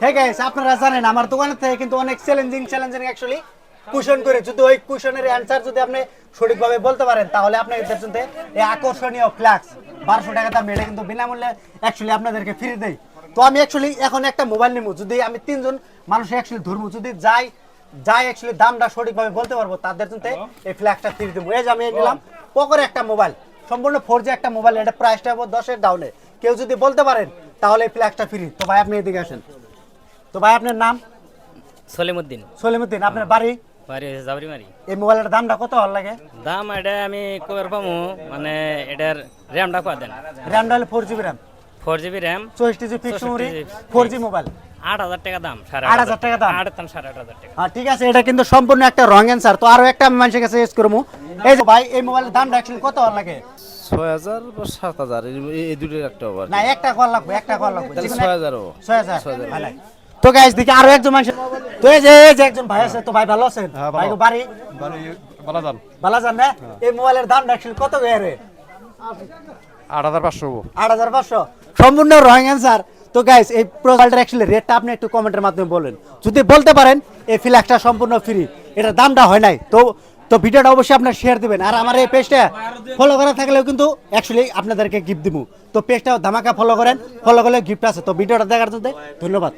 হ্যাঁ গাইস, আপনারা জানেন আমার দোকানের থেকে কিন্তু অনেক চ্যালেঞ্জিং অ্যাকচুয়ালি কুশন করে, যদি ওই কুশনের অ্যান্সার যদি আপনি সঠিকভাবে বলতে পারেন তাহলে আপনাদের জন্য এই আকর্ষণীয় ফ্ল্যাক্স 1200 টাকা দাম, এটা কিন্তু বিনামূল্যে অ্যাকচুয়ালি আপনাদেরকে ফ্রি দেই। তো আমি অ্যাকচুয়ালি এখন একটা মোবাইল নিব, যদি আমি তিনজন মানুষ অ্যাকচুয়ালি ধরবো, যদি যাই অ্যাকচুয়ালি দামটা সঠিকভাবে বলতে পারবো তাদের জন্য এই ফ্ল্যাক্সটা ফ্রি দেবো। এই যে আমি নিলাম পকের একটা মোবাইল, সম্পূর্ণ 4G একটা মোবাইল, এটা প্রাইসটা হবে 10-এর ডাউনে। কেউ যদি বলতে পারেন তাহলে এই ফ্ল্যাক্সটা ফ্রি। তো ভাই আপনি এদিকে আসেন। তো ভাই আপনার নাম? সলিমুদ্দিন। সলিমুদ্দিন। আপনার বাড়ি? বাড়ি জাবরিমারি। এই মোবাইলের দামটা কত হল লাগে? দাম এটা আমি কবের পামু, মানে এটার র্যামটা কত দেন? র্যামটা হলো 4GB RAM, 4GB RAM, 64GB fix memory, 4G mobile. 8,000 টাকা দাম। 8,000 টাকা দাম? 8,500 টাকা। হ্যাঁ ঠিক আছে, এটা কিন্তু সম্পূর্ণ একটা রং অ্যান্সার। তো আরো একটা আমি মানুষের কাছে ইউজ করবো। এই যে ভাই এই মোবাইলের দামটা অ্যাকচুয়ালি কত হল লাগে? 6,000 বা 7,000 এই দুটোর একটা হবে। না, একটা কল লাগবে, একটা কল লাগবে। তাহলে 6,000 হবে। 6,000 ভাই। তো গাইস দেখি আরো একজন মানুষ। তো এই যে একজন ভাই আছে। তো ভাই ভালো আছেন? ভাই বাড়ি বালাজান। বালাজান না? এই মোবাইলের দামটা অ্যাকচুয়ালি কত করে? 8,500 8,500 সম্পূর্ণ রং অ্যান্সার। তো গাইস এই প্রোডাক্টের অ্যাকচুয়ালি রেটটা আপনি একটু কমেন্টের মাধ্যমে বলেন, যদি বলতে পারেন এই ফ্ল্যাক্সটা সম্পূর্ণ ফ্রি, এটার দামটা হয় নাই। তো ভিডিওটা অবশ্যই আপনারা শেয়ার দিবেন, আর আমার এই পেজটা ফলো করা থাকলেও কিন্তু অ্যাকচুয়ালি আপনাদেরকে গিফট দিব। তো পেজটা ধামাকা ফলো করেন, ফলো করলে গিফট আছে। তো ভিডিওটা দেখার জন্য ধন্যবাদ।